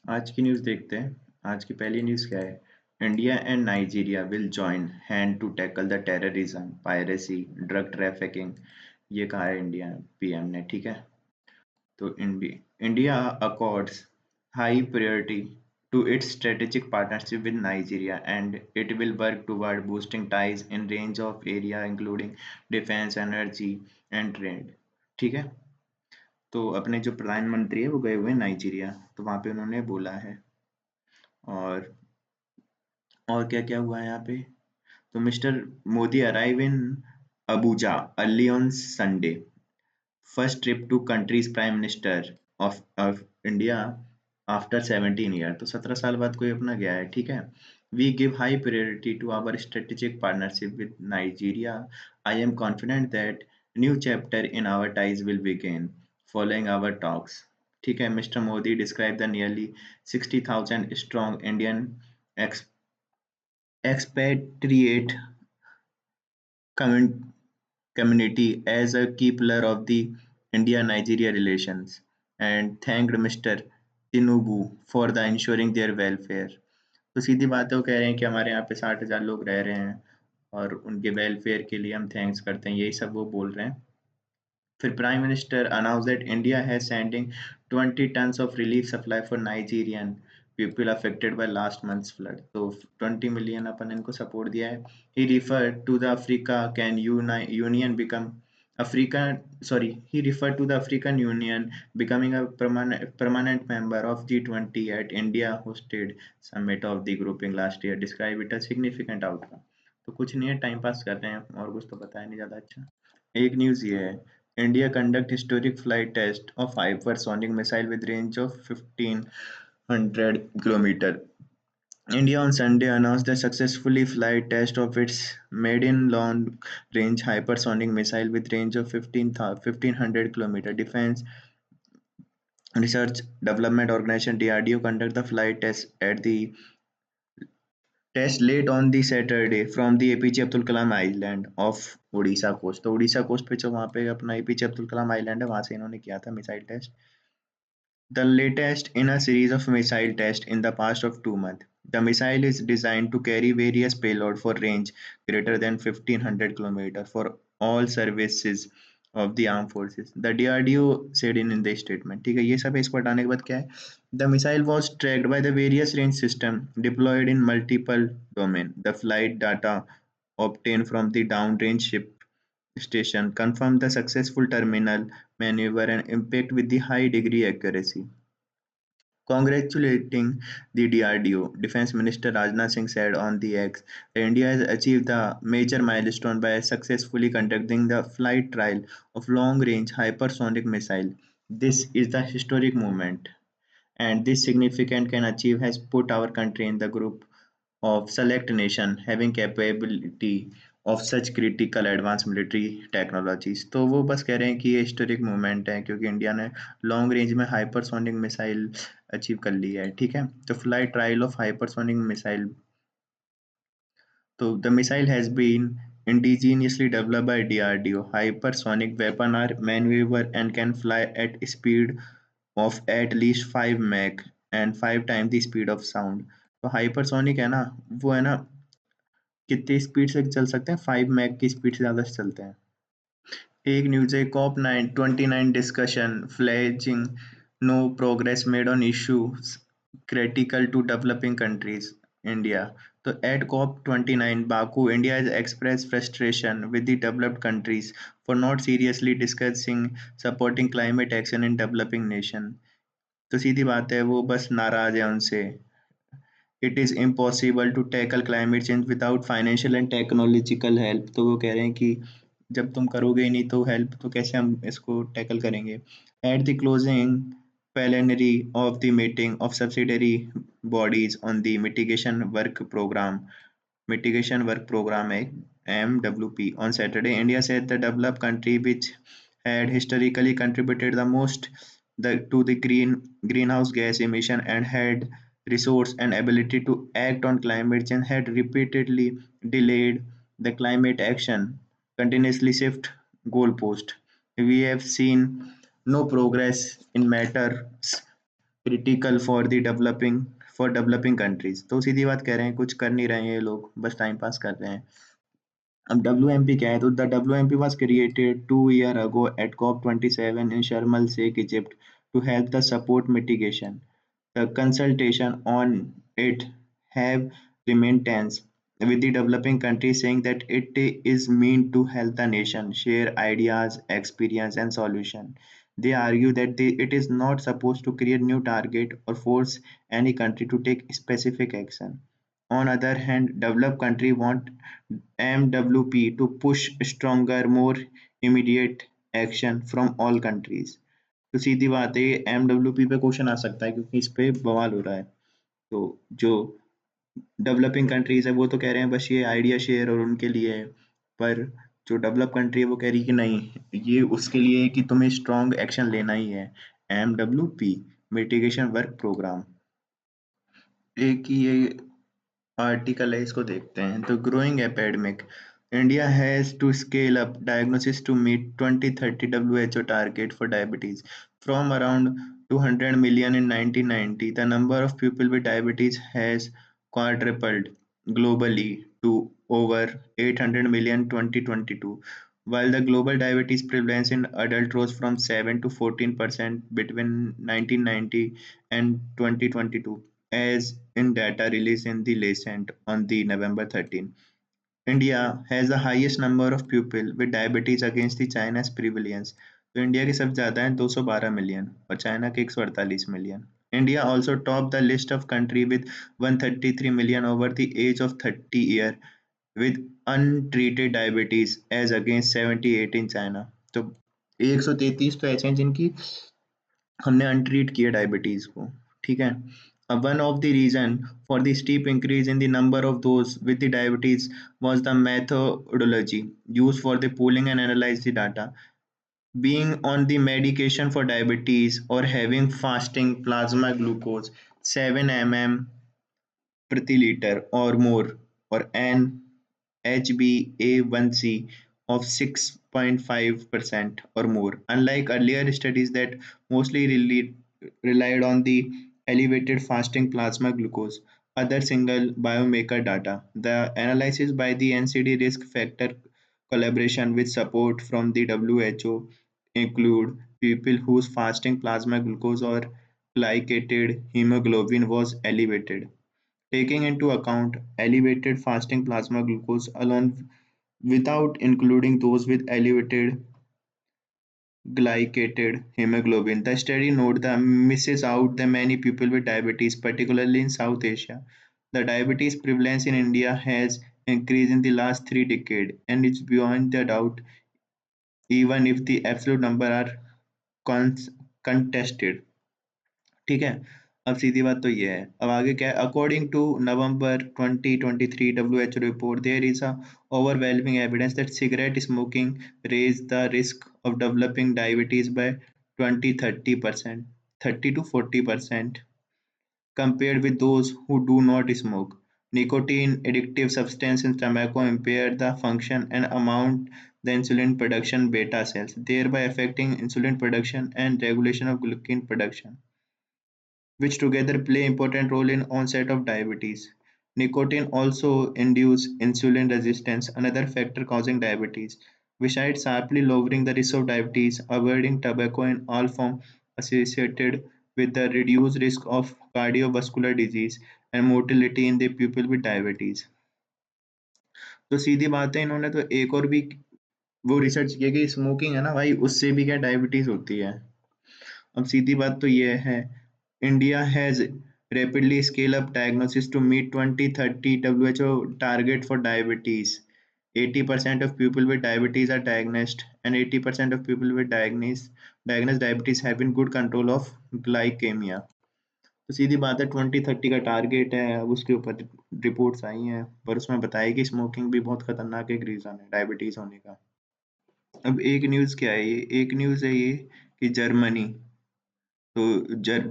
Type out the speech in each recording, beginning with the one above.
आज की न्यूज़ देखते हैं। आज की पहली न्यूज़ क्या है? India and Nigeria will join hand to tackle the terrorism, piracy, drug trafficking. ये कहा है इंडिया पीएम ने, ठीक है। तो India accords high priority to its strategic partnership with Nigeria, and it will work toward boosting ties in range of area including defense, energy and trade। ठीक है। तो अपने जो प्रधानमंत्री है वो गए हुए हैं नाइजीरिया, तो वहां पे उन्होंने बोला है। और क्या क्या हुआ है यहाँ पे? तो mister Modi arrive in Abuja early on Sunday, first trip to countries prime minister of India after 17 year. तो 17 साल बाद कोई अपना गया है, ठीक है। We give high priority to our strategic partnership with Nigeria. I am confident that new chapter in our ties will begin following our talks. ठीक है। Mister Modi describe the nearly 60,000 strong Indian expatriate commun- community as a key pillar of the India-Nigeria relations, and thanked Mr. Tinubu for the ensuring their welfare। तो सीधी बात है, वो कह रहे हैं कि हमारे यहाँ पे 60,000 लोग रह रहे हैं और उनके वेलफेयर के लिए हम थैंक्स करते हैं, यही सब वो बोल रहे हैं। फिर prime minister announced that India has sending 20 tons of relief supply for Nigerian people affected by last month's flood। तो 20 मिलियन अपन इनको सपोर्ट दिया है। He referred to the Africa can Union become Africa he referred to the African Union becoming a permanent member of G20 at India hosted summit of the grouping last year, describe it a significant outcome। तो कुछ नहीं है, time pass कर रहे हैं और कुछ तो बताया नहीं ज्यादा। अच्छा, एक न्यूज़ ये है, India conduct historic flight test of hypersonic missile with range of 1500 kilometre. India on Sunday announced the successfully flight test of its maiden long-range hypersonic missile with range of 1500 km. Defense Research Development Organization DRDO conducted the flight test at the test late on the Saturday from the APJ Abdul Kalam Island of Orissa coast. तो Orissa coast पे जो वहाँ पे अपना APJ Abdul Kalam island है, वहां से इन्होंने किया था missile test. The latest in a series of missile tests in the past of 2 months. The missile is designed to carry various payload for range greater than 1500 km for all services of the armed forces, the DRDO said in the statement। ठीक है, ये सब इसको हटाने के बाद क्या है? The missile was tracked by the various range system deployed in multiple domain। The flight data obtained from the downrange ship station confirmed the successful terminal maneuver and impact with the high degree accuracy। Congratulating the DRDO, Defense Minister Rajnath Singh said on the X that India has achieved the major milestone by successfully conducting the flight trial of long-range hypersonic missile। This is the historic moment, and this significant can achieve has put our country in the group of select nation having capability of such critical advanced military technologies। तो वो बस कह रहे हैं कि ये historic movement है क्योंकि इंडिया ने लॉन्ग रेंज में हाइपरसोनिक मिसाइल अचीव कर ली है। ठीक है, तो flight trial of hypersonic missile. So the missile has been indigenously developed by DRDO. Hypersonic weapons are maneuverable and can fly at a speed of at least 5 Mach and 5 times the speed of sound। तो hypersonic है ना, वो है ना, कितनी speed से चल सकते हैं? 5 मैक की स्पीड से ज़्यादा से चलते हैं। एक न्यूज़ है, COP 29 discussion flagging no progress made on issues critical to developing countries, India। तो at COP29 Baku, India has expressed frustration with the developed countries for not seriously discussing supporting climate action in developing nation। तो सीधी बात है, वो बस नाराज है उनसे। It is impossible to tackle climate change without financial and technological help. तो वो कह रहे हैं कि जब तुम करोगे ही नहीं तो हेल्प तो कैसे हम इसको टैकल करेंगे। At the closing plenary of the meeting of subsidiary bodies on the mitigation work program MWP on Saturday, India said the developed country which had historically contributed the most to the greenhouse gas emission and had resource and ability to act on climate change had repeatedly delayed the climate action, continuously shift goalpost. We have seen no progress in matters critical for developing countries. तो सीधी बात कह रहे हैं, कुछ कर नहीं रहे हैं ये लोग, बस टाइम पास कर रहे हैं। अब WMP क्या है? तो the WMP was created 2 years ago at COP27 in Sharm el Sheikh, Egypt, to help the support mitigation. The consultation on it have remained tense, with the developing countries saying that it is meant to help the nation share ideas, experience, and solution. They argue that it is not supposed to create new target or force any country to take specific action. On other hand, developed countries want MWP to push stronger, more immediate action from all countries. तो सीधी बात है, ये MWP पे question आ सकता है क्योंकि इस पे बवाल हो रहा है। तो जो डेवलपिंग कंट्रीज है वो तो कह रहे हैं बस ये आइडिया शेयर और उनके लिए है, पर जो डेवलप कंट्री है वो कह रही है कि नहीं, ये उसके लिए है कि तुम्हें स्ट्रॉन्ग एक्शन लेना ही है। MWP मिटिगेशन वर्क प्रोग्राम, एक ये आर्टिकल है, इसको देखते हैं। तो growing epidemic, India has to scale up diagnosis to meet 2030 WHO target for diabetes from around 200 million in 1990. The number of people with diabetes has quadrupled globally to over 800 million 2022, while the global diabetes prevalence in adult rose from 7 to 14% between 1990 and 2022, as in data released in the Lancet on the November 13. India has the highest number of people with diabetes against the China's prevalence. तो India के सबसे ज़्यादा है 212 million और China के 148 million. India also topped the list of country with 133 million over the age of 30 year with untreated diabetes as against 78 in China. तो 133 तो ऐसे हैं जिनकी हमने अनट्रीट किया डायबिटीज को, ठीक है। अब one of the reason for the steep increase in the number of those with the diabetes was the methodology used for the pooling and analyze the data. Being on the medication for diabetes or having fasting plasma glucose 7 mm प्रति litre or more, or an HbA1c of 6.5% or more. Unlike earlier studies that mostly relied on the elevated fasting plasma glucose, other single biomarker data, the analysis by the NCD risk factor collaboration with support from the WHO include people whose fasting plasma glucose or glycated hemoglobin was elevated. Taking into account elevated fasting plasma glucose alone without including those with elevated glycated hemoglobin, the study note that misses out the many people with diabetes, particularly in South Asia. The diabetes prevalence in India has increased in the last 3 decades and it's beyond the doubt, even if the absolute number are contested. ठीक है। अब सीधी बात तो ये है, अब आगे क्या है? According to November 2023 WHO report, there is a overwhelming evidence that cigarette smoking raise the risk of developing diabetes by 20-30%, 30 to 40% compared with those who do not smoke. Nicotine addictive substance in tobacco impair the function and amount the insulin production beta cells, thereby affecting insulin production and regulation of glucagon production, which together play important role in onset of diabetes. Nicotine also induces insulin resistance, another factor causing diabetes. Besides sharply lowering the risk of diabetes, avoiding tobacco in all forms associated with the reduced risk of cardiovascular disease and mortality in the people with diabetes. तो सीधी बात है, इन्होंने तो एक और भी वो research किया कि स्मोकिंग है ना भाई, उससे भी क्या डायबिटीज होती है। अब सीधी बात तो ये है, India has rapidly scale up diagnosis to meet 2030 WHO target for diabetes. 80% of people with diabetes are diagnosed, and 80% of people with diagnosed diabetes have in good control of glycemia. तो सीधी बात है, 2030 का टारगेट है, अब उसके ऊपर reports आई हैं, पर उसमें बताया कि स्मोकिंग भी बहुत खतरनाक एक रीज़न है डायबिटीज़ होने का। अब एक न्यूज़ क्या है ये, एक न्यूज़ है ये कि जर्मनी, तो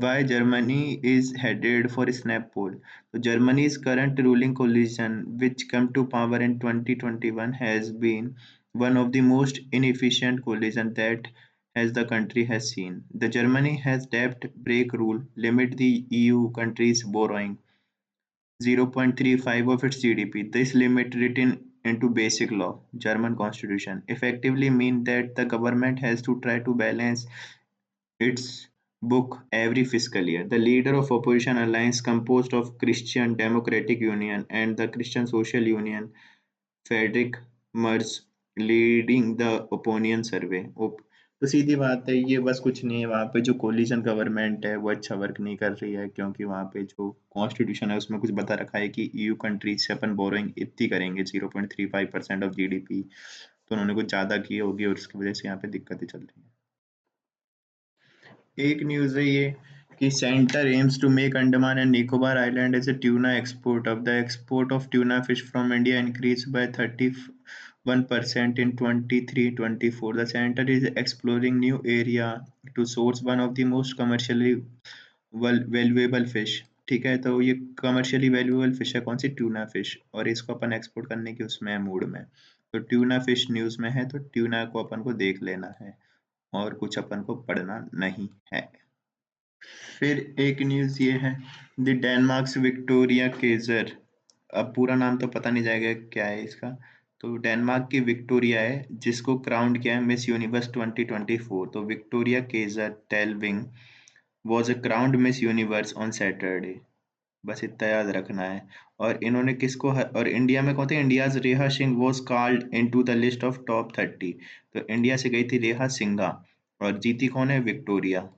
why Germany is headed for snap poll. So Germany's current ruling coalition, which came to power in 2021, has been one of the most inefficient coalition that as the country has seen. The Germany has debt break rule limit the EU countries borrowing 0.35 of its GDP. This limit written into basic law, German constitution, effectively mean that the government has to try to balance its book every fiscal year. The leader of opposition alliance composed of Christian Democratic Union and the Christian Social Union, Friedrich Merz, leading the opinion survey. तो सीधी बात है, ये बस कुछ नहीं है। वहाँ पे जो कोलिशन गवर्नमेंट है वो अच्छा वर्क नहीं कर रही है, क्योंकि वहाँ पे जो कॉन्स्टिट्यूशन है उसमें कुछ बता रखा है कि ईयू कंट्रीज से अपन बोरोइंग इतनी करेंगे 0.35% ऑफ जीडीपी। तो उन्होंने कुछ ज़्यादा की होगी और उसकी वजह से यहाँ पे दिक्कतें चल रही हैं। एक न्यूज़ है ये कि centre aims to make Andaman and Nicobar island as a tuna export of the export of tuna fish from India increased by 31% in 23-24. The center is exploring new area to source one of the most commercially valuable fish. ठीक है, तो ये commercially valuable fish है कौन सी? Tuna fish, और इसको अपन export करने की उसमें मूड में। तो ट्यूना फिश न्यूज़ में है, तो ट्यूना को अपन को देख लेना है और कुछ अपन को पढ़ना नहीं है। फिर एक न्यूज़ ये है, द डेनमार्क्स विक्टोरिया केजर। अब पूरा नाम तो पता नहीं जाएगा क्या है इसका। तो डेनमार्क की विक्टोरिया है जिसको क्राउन किया है मिस यूनिवर्स 2024। तो Victoria Kjaer Theilvig was a crowned Miss Universe on Saturday. बस इतना याद रखना है। और इन्होंने और इंडिया में कौन थे? India's Reha Singh was called into the list of top 30। तो इंडिया से गई थी रेहा सिंघा और जीती कौन है? विक्टोरिया।